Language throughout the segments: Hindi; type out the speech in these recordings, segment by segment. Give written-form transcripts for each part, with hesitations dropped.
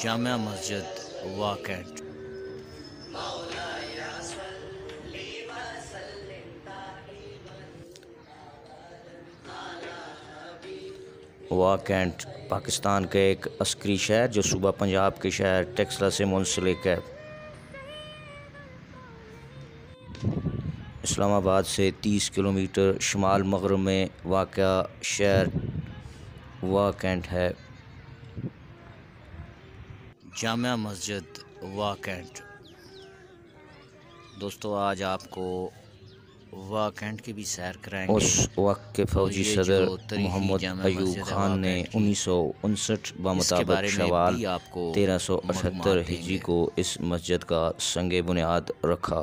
जामिया मस्जिद वाकैंट। वाकैंट पाकिस्तान का एक अस्करी शहर जो सूबा पंजाब के शहर टेक्सला से मुंसलिक है। इस्लामाबाद से 30 किलोमीटर शुमाल मगरब में वाक़ा शहर वाकैंट है। जामिया मस्जिद वाकैंट। दोस्तों, आज आपको वाकैंट की भी सैर कराएंगे। उस वक्त के फौजी सदर मोहम्मद अयूब खान ने 1959 बमुताबिक शवाल 1378 हिजरी को इस मस्जिद का संगे बुनियाद रखा।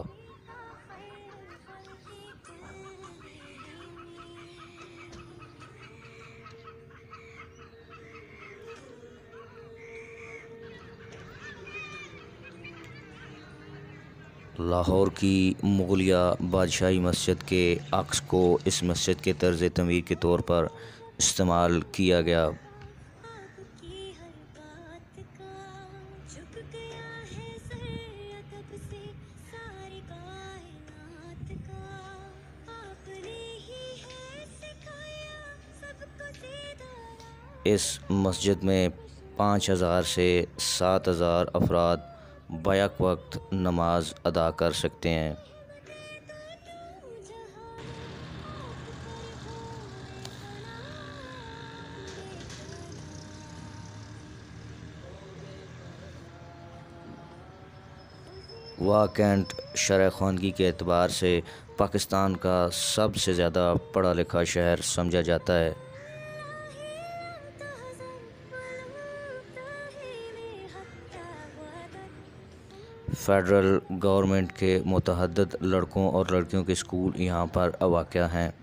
लाहौर की मुगलिया बादशाही मस्जिद के अक्स को इस मस्जिद के तर्ज तमीर के तौर पर इस्तेमाल किया गया। इस मस्जिद में 5000 से 7000 अफराद बैक वक्त नमाज अदा कर सकते हैं। वाकैंट शरह ख़वानगी के एतबार से पाकिस्तान का सबसे ज़्यादा पढ़ा लिखा शहर समझा जाता है। फेडरल गवर्नमेंट के मुतअद्दिद लड़कों और लड़कियों के स्कूल यहाँ पर वाक़या हैं।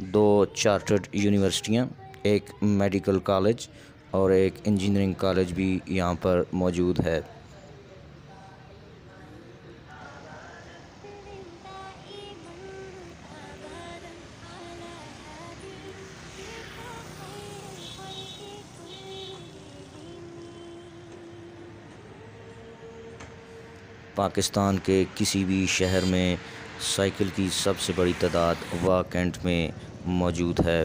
दो चार्टर्ड यूनिवर्सिटियाँ, एक मेडिकल कॉलेज और एक इंजीनियरिंग कॉलेज भी यहाँ पर मौजूद है। पाकिस्तान के किसी भी शहर में साइकिल की सबसे बड़ी तादाद वाकैंट में मौजूद है।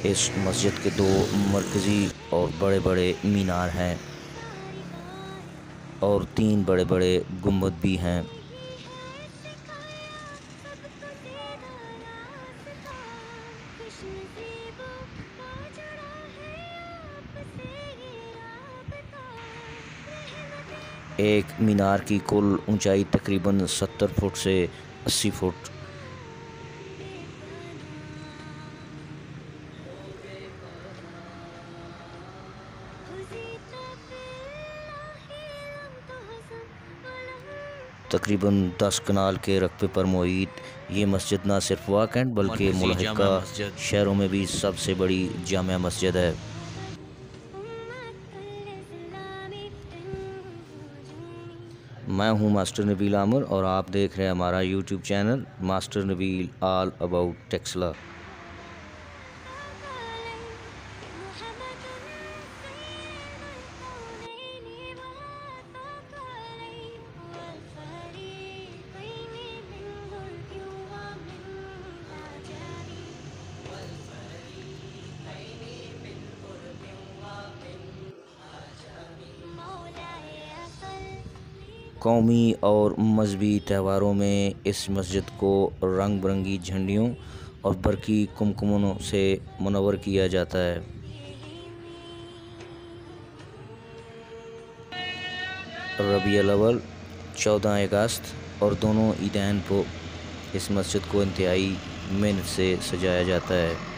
इस मस्जिद के दो मरकज़ी और बड़े बड़े मीनार हैं और 3 बड़े बड़े गुंबद भी हैं। एक मीनार की कुल ऊंचाई तकरीबन 70 फुट से 80 फुट। तकरीबन 10 कनाल के रकबे पर मुहित ये मस्जिद न सिर्फ वाकैंट बल्कि मुल्हिका शहरों में भी सबसे बड़ी जामिया मस्जिद है। मैं हूं मास्टर नबील आमिर और आप देख रहे हैं हमारा YouTube channel master Nabeel all about Taxila. कौमी और मजहबी त्योहारों में इस मस्जिद को रंग बिरंगी झंडियों और बरकी कुमकुमों से मुनव्वर किया जाता है। रबीउल अव्वल, 14 अगस्त और दोनों ईदैन को इस मस्जिद को इंतहाई मेहनत से सजाया जाता है।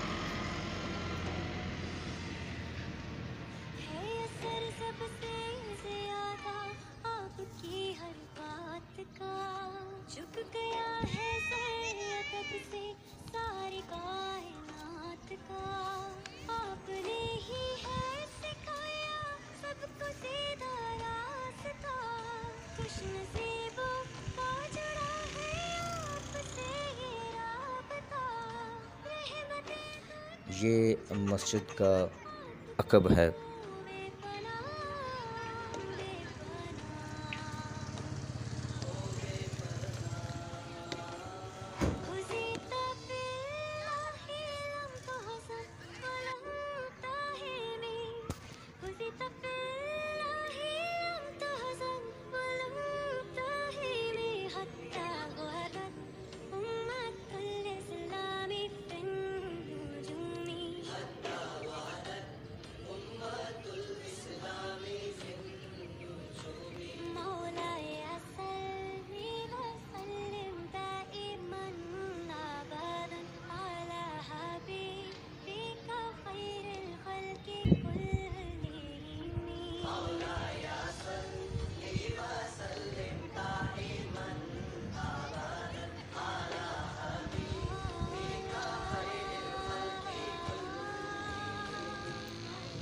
झुक गया है सर तब से सारी ये मस्जिद का अकब है।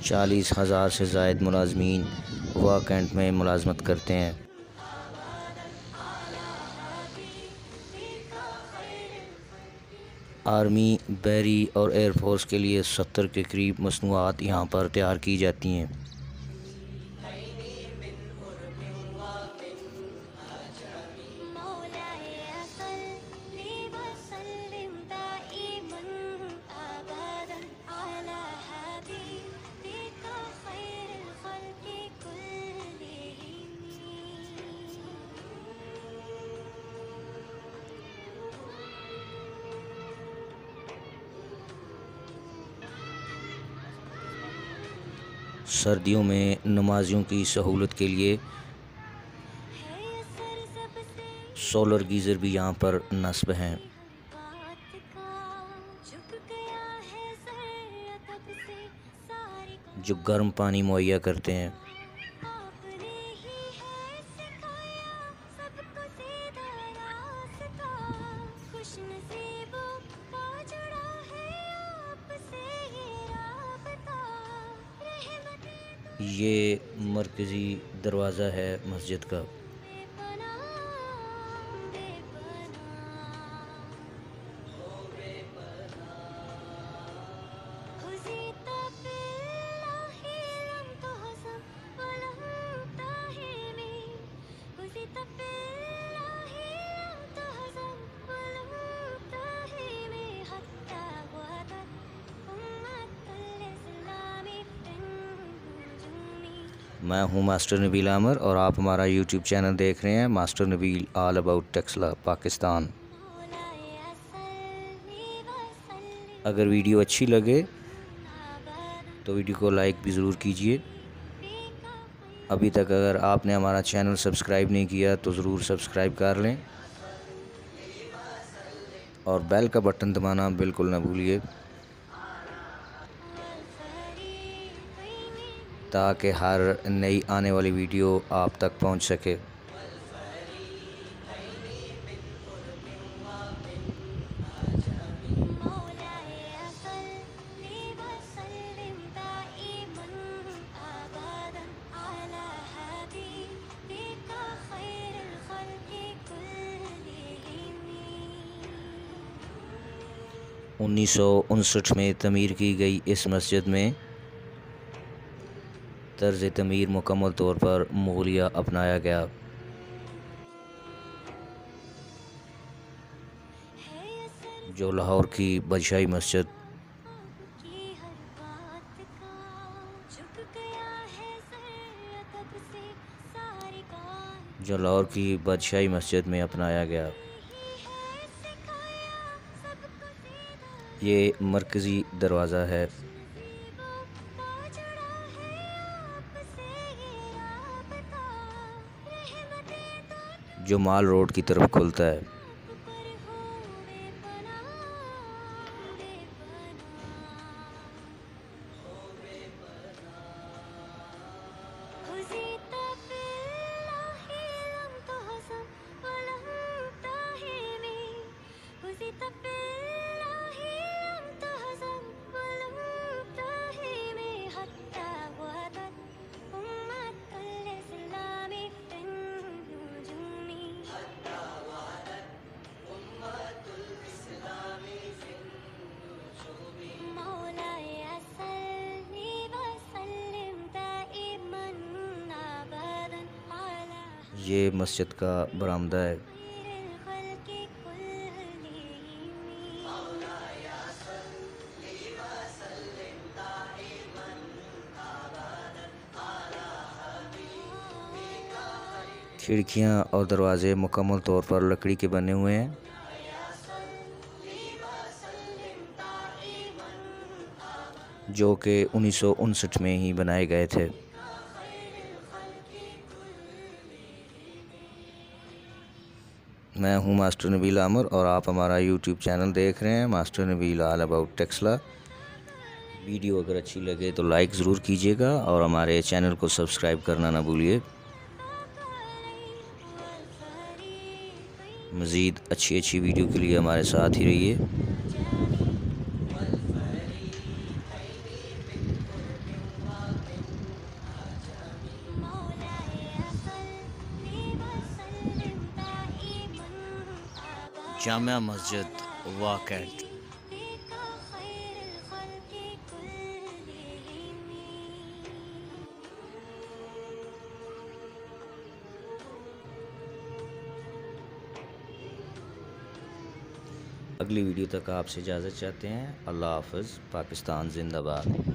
चालीस हज़ार से ज़ायद मुलाजमीन वाह कैंट में मुलाजमत करते हैं। आर्मी, बहरी और एयरफोर्स के लिए 70 के करीब मसनूआत यहाँ पर तैयार की जाती हैं। सर्दियों में नमाजियों की सहूलत के लिए सोलर गीज़र भी यहाँ पर नस्ब हैं। जो गर्म पानी मुहैया करते हैं। ये मरकज़ी दरवाज़ा है मस्जिद का। मैं हूं मास्टर नबील आमर और आप हमारा यूट्यूब चैनल देख रहे हैं master Nabeel all about Taxila Pakistan. अगर वीडियो अच्छी लगे तो वीडियो को लाइक भी ज़रूर कीजिए। अभी तक अगर आपने हमारा चैनल सब्सक्राइब नहीं किया तो ज़रूर सब्सक्राइब कर लें और बेल का बटन दबाना बिल्कुल ना भूलिए ताकि हर नई आने वाली वीडियो आप तक पहुंच सके। उन्नीस सौ 59 में तमीर की गई इस मस्जिद में तर्ज़ तमीर मुकम्मल तौर पर मुग़लिया अपनाया गया। जो लाहौर की बादशाही मस्जिद में अपनाया गया। ये मरकज़ी दरवाज़ा है। जो माल रोड की तरफ खुलता है। ये मस्जिद का बरामदा है। खिड़कियाँ और दरवाज़े मुकम्मल तौर पर लकड़ी के बने हुए हैं। जो कि 1959 में ही बनाए गए थे। मैं हूं मास्टर नबील आमिर और आप हमारा यूट्यूब चैनल देख रहे हैं, master Nabeel all about Taxila. Video अगर अच्छी लगे तो लाइक ज़रूर कीजिएगा और हमारे चैनल को सब्सक्राइब करना ना भूलिए। मज़ीद अच्छी वीडियो के लिए हमारे साथ ही रहिए। जामिया मस्जिद वाकैंट। अगली वीडियो तक आपसे इजाज़त चाहते हैं। अल्लाह हाफ़िज़। पाकिस्तान जिंदाबाद।